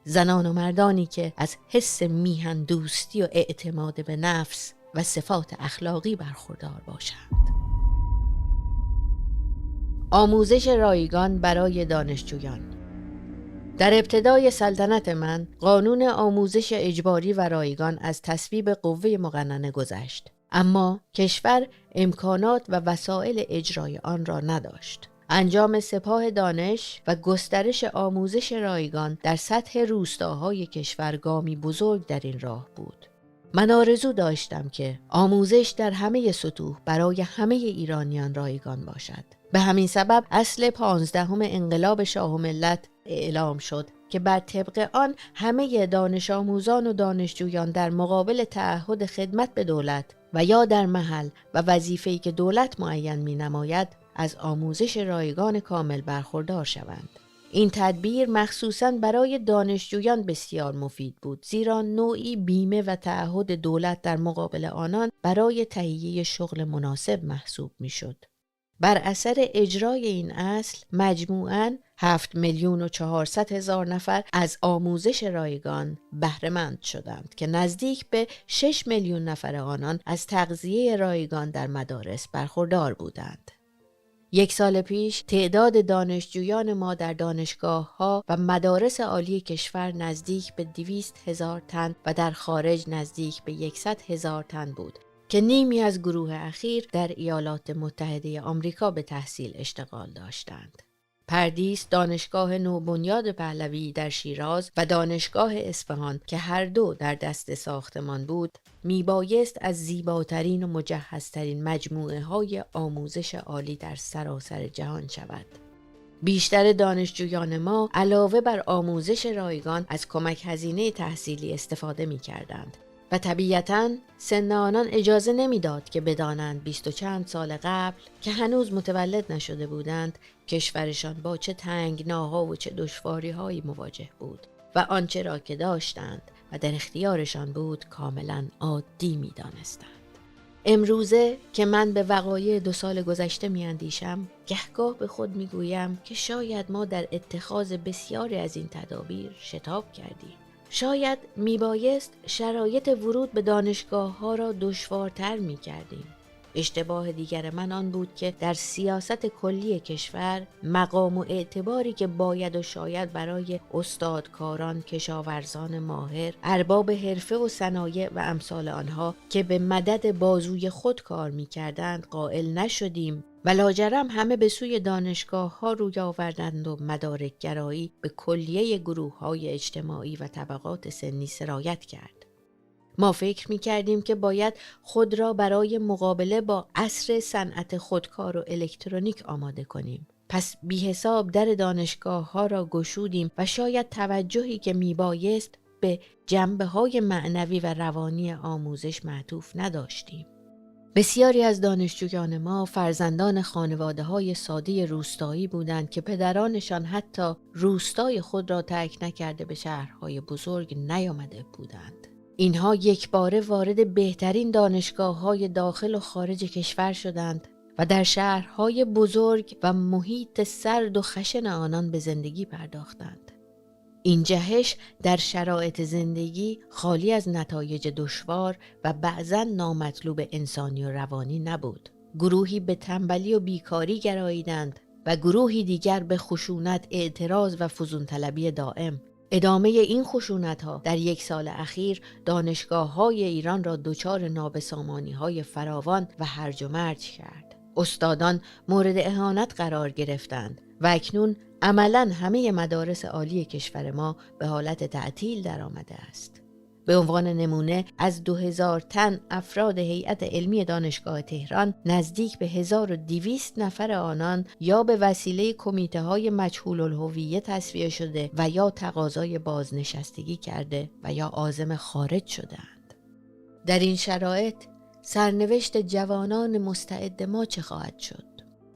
زنان و مردانی که از حس میهن دوستی و اعتماد به نفس و صفات اخلاقی برخوردار باشند. آموزش رایگان برای دانشجویان. در ابتدای سلطنت من قانون آموزش اجباری و رایگان از تصویب قوه مقننه گذشت، اما کشور امکانات و وسایل اجرای آن را نداشت. انجام سپاه دانش و گسترش آموزش رایگان در سطح روستاهای کشور گامی بزرگ در این راه بود. من آرزو داشتم که آموزش در همه سطوح برای همه ایرانیان رایگان باشد. به همین سبب اصل 15 انقلاب شاه و ملت اعلام شد که بر طبق آن همه دانش آموزان و دانشجویان در مقابل تعهد خدمت به دولت و یا در محل و وظیفه‌ای که دولت معین می نماید از آموزش رایگان کامل برخوردار شوند. این تدبیر مخصوصاً برای دانشجویان بسیار مفید بود، زیرا نوعی بیمه و تعهد دولت در مقابل آنان برای تهیه شغل مناسب محسوب می‌شد. بر اثر اجرای این اصل مجموعاً 7,400,000 نفر از آموزش رایگان بهره‌مند شدند که نزدیک به 6 میلیون نفر آنان از تغذیه رایگان در مدارس برخوردار بودند. یک سال پیش تعداد دانشجویان ما در دانشگاه‌ها و مدارس عالی کشور نزدیک به 200,000 تن و در خارج نزدیک به 100,000 تن بود که نیمی از گروه اخیر در ایالات متحده آمریکا به تحصیل اشتغال داشتند. پردیس، دانشگاه نوبنیاد پهلوی در شیراز و دانشگاه اصفهان که هر دو در دست ساختمان بود، میبایست از زیباترین و مجهزترین مجموعه های آموزش عالی در سراسر جهان شود. بیشتر دانشجویان ما علاوه بر آموزش رایگان از کمک هزینه تحصیلی استفاده می کردند و طبیعتاً سن آنان اجازه نمیداد که بدانند 20 و چند سال قبل که هنوز متولد نشده بودند کشورشان با چه تنگناها و چه دشواری‌هایی مواجه بود و آنچه را که داشتند و در اختیارشان بود کاملاً عادی می‌دانستند. امروزه که من به وقایع 2 سال گذشته می‌اندیشم، گهگاه به خود می‌گویم که شاید ما در اتخاذ بسیاری از این تدابیر شتاب کردیم. شاید میبایست شرایط ورود به دانشگاه‌ها را دشوارتر می‌کردیم. اشتباه دیگر من آن بود که در سیاست کلی کشور مقام و اعتباری که باید و شاید برای استادکاران، کشاورزان ماهر، ارباب حرفه و صنایع و امثال آنها که به مدد بازوی خود کار می‌کردند قائل نشدیم و لاجرم همه به سوی دانشگاه‌ها روی آوردند و مدارک‌گرایی به کلیه گروه‌های اجتماعی و طبقات سنی سرایت کرد. ما فکر می‌کردیم که باید خود را برای مقابله با عصر صنعت خودکار و الکترونیک آماده کنیم. پس بی حساب در دانشگاه‌ها را گشودیم و شاید توجهی که میبایست به جنبه‌های معنوی و روانی آموزش معطوف نداشتیم. بسیاری از دانشجویان ما فرزندان خانواده‌های ساده روستایی بودند که پدرانشان حتی روستای خود را ترک نکرده به شهرهای بزرگ نیامده بودند. اینها یکباره وارد بهترین دانشگاه‌های داخل و خارج کشور شدند و در شهرهای بزرگ و محیط سرد و خشن آنان به زندگی پرداختند. این جهش در شرایط زندگی خالی از نتایج دشوار و بعضاً نامطلوب انسانی و روانی نبود. گروهی به تنبلی و بیکاری گراییدند و گروهی دیگر به خشونت، اعتراض و فزونطلبی دائم. ادامه این خشونت‌ها در 1 سال اخیر دانشگاه‌های ایران را دچار نابسامانی‌های فراوان و هرج و مرج کرد. استادان مورد اهانت قرار گرفتند و اکنون عملاً همه مدارس عالی کشور ما به حالت تعطیل درآمده است. به عنوان نمونه از 2000 تن افراد هیئت علمی دانشگاه تهران نزدیک به 1200 نفر آنان یا به وسیله کمیته‌های مجهول الهویه تصفیه شده و یا تقاضای بازنشستگی کرده و یا عازم خارج شده‌اند. در این شرایط سرنوشت جوانان مستعد ما چه خواهد شد؟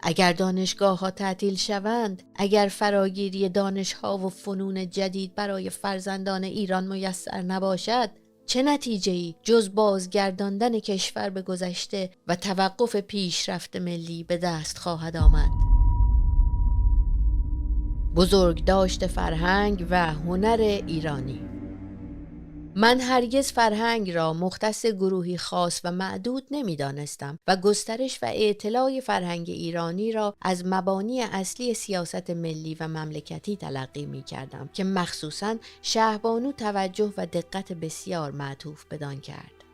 اگر دانشگاه‌ها تعطیل شوند، اگر فراگیری دانش‌ها و فنون جدید برای فرزندان ایران میسر نباشد، چه نتیجه‌ای جز بازگرداندن کشور به گذشته و توقف پیشرفت ملی به دست خواهد آمد؟ بزرگداشت فرهنگ و هنر ایرانی. من هرگز فرهنگ را مختص گروهی خاص و معدود نمی‌دانستم و گسترش و اطلاع فرهنگ ایرانی را از مبانی اصلی سیاست ملی و مملکتی تلقی می‌کردم که مخصوصاً شهبانو توجه و دقت بسیار معطوف بدان کرد.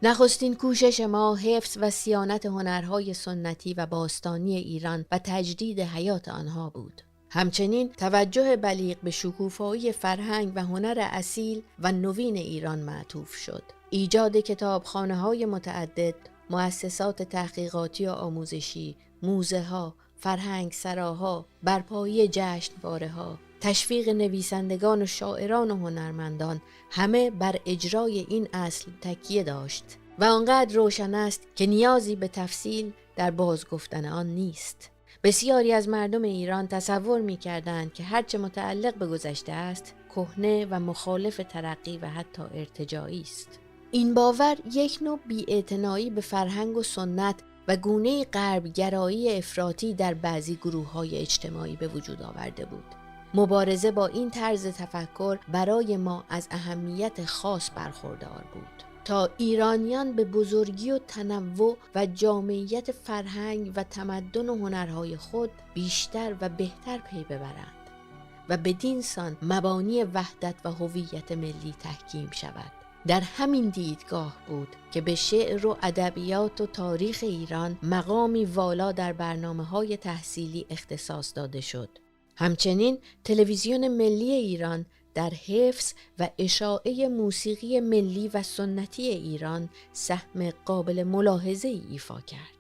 نخستین کوشش ما حفظ و صیانت هنرهای سنتی و باستانی ایران و تجدید حیات آنها بود. همچنین توجه بلیغ به شکوفایی فرهنگ و هنر اصیل و نوین ایران معطوف شد. ایجاد کتابخانه‌های متعدد، مؤسسات تحقیقاتی و آموزشی، موزه‌ها، فرهنگ سراها، برپایی جشنواره‌ها، تشویق نویسندگان و شاعران و هنرمندان همه بر اجرای این اصل تکیه داشت و آنقدر روشن است که نیازی به تفصیل در بازگفتن آن نیست. بسیاری از مردم ایران تصور می‌کردند که هرچه متعلق به گذشته است، کهنه و مخالف ترقی و حتی ارتجاعی است. این باور یک نوع بی‌اعتنایی به فرهنگ و سنت و گونه غربگرایی افراطی در بعضی گروه‌های اجتماعی به وجود آورده بود. مبارزه با این طرز تفکر برای ما از اهمیت خاص برخوردار بود تا ایرانیان به بزرگی و تنوع و جامعیت فرهنگ و تمدن و هنرهای خود بیشتر و بهتر پی ببرند و بدین سان مبانی وحدت و هویت ملی تحکیم شود. در همین دیدگاه بود که به شعر و ادبیات و تاریخ ایران مقامی والا در برنامه‌های تحصیلی اختصاص داده شد. همچنین تلویزیون ملی ایران در حفظ و اشاعه موسیقی ملی و سنتی ایران سهم قابل ملاحظه‌ای ایفا کرد.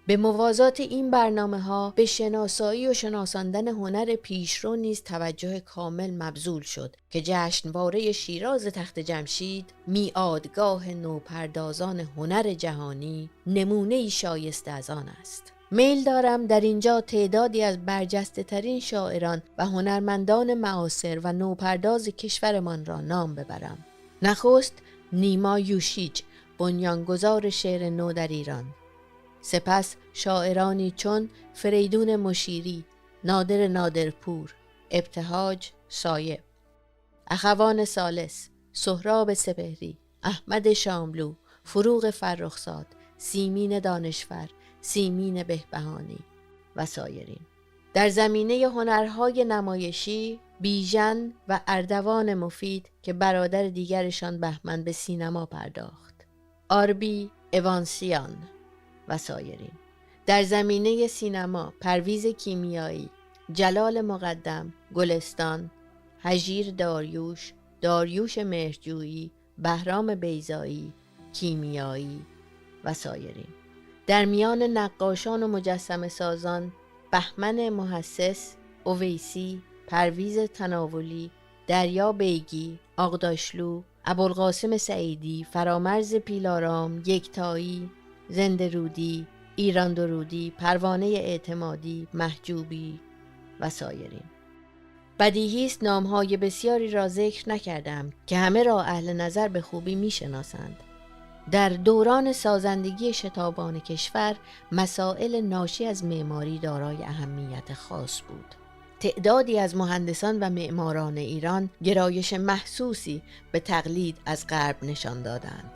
به موازات این برنامه‌ها به شناسایی و شناساندن هنر پیشرو نیز توجه کامل مبذول شد که جشنواره شیراز تخت جمشید، میعادگاه نوپردازان هنر جهانی، نمونه‌ای شایسته از آن است. میل دارم در اینجا تعدادی از برجسته ترین شاعران و هنرمندان معاصر و نوپرداز کشورمان را نام ببرم. نخست نیما یوشیج، بنیانگذار شعر نو در ایران. سپس شاعرانی چون فریدون مشیری، نادر نادرپور، ابتهاج صایب، اخوان ثالث، سهراب سپهری، احمد شاملو، فروغ فرخزاد، سیمین دانشور، سیمین بهبهانی و سایرین. در زمینه هنرهای نمایشی بیژن و اردوان مفید که برادر دیگرشان بهمن به سینما پرداخت، آربی اوانسیان و سایرین. در زمینه سینما پرویز کیمیایی، جلال مقدم، گلستان، هژیر داریوش، داریوش مهرجویی، بهرام بیضایی، کیمیایی و سایرین. در میان نقاشان و مجسمه سازان بهمن محسس، اویسی، پرویز تناولی، دریا بیگی، آغداشلو، ابوالقاسم سعیدی، فرامرز پیلارام، یکتایی، زنده رودی، ایران درودی، پروانه اعتمادی، محجوبی و سایرین. بدیهی است نامهای بسیاری را ذکر نکردم که همه را اهل نظر به خوبی میشناسند. در دوران سازندگی شتابان کشور مسائل ناشی از معماری دارای اهمیت خاص بود. تعدادی از مهندسان و معماران ایران گرایش محسوسی به تقلید از غرب نشان دادند.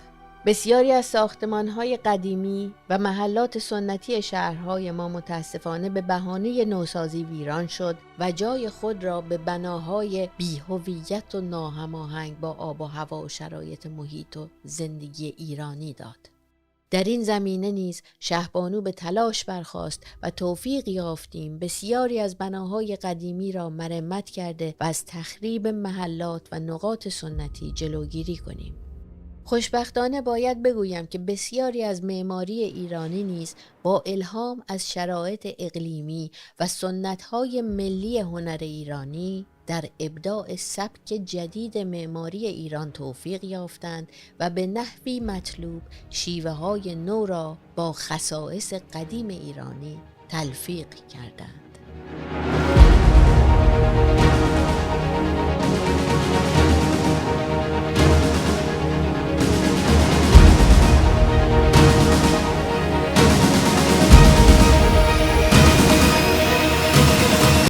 بسیاری از ساختمان‌های قدیمی و محلات سنتی شهرهای ما متاسفانه به بهانه نوسازی ویران شد و جای خود را به بناهای بی‌هویت و ناهماهنگ با آب و هوا و شرایط محیط و زندگی ایرانی داد. در این زمینه نیز شهبانو به تلاش برخاست و توفیق یافتیم بسیاری از بناهای قدیمی را مرمت کرده و از تخریب محلات و نقاط سنتی جلوگیری کنیم. خوشبختانه باید بگویم که بسیاری از معماری ایرانی نیز با الهام از شرایط اقلیمی و سنت‌های ملی هنر ایرانی در ابداع سبک جدید معماری ایران توفیق یافتند و به نحوی مطلوب شیوه‌های نو را با خصائص قدیم ایرانی تلفیق کردند.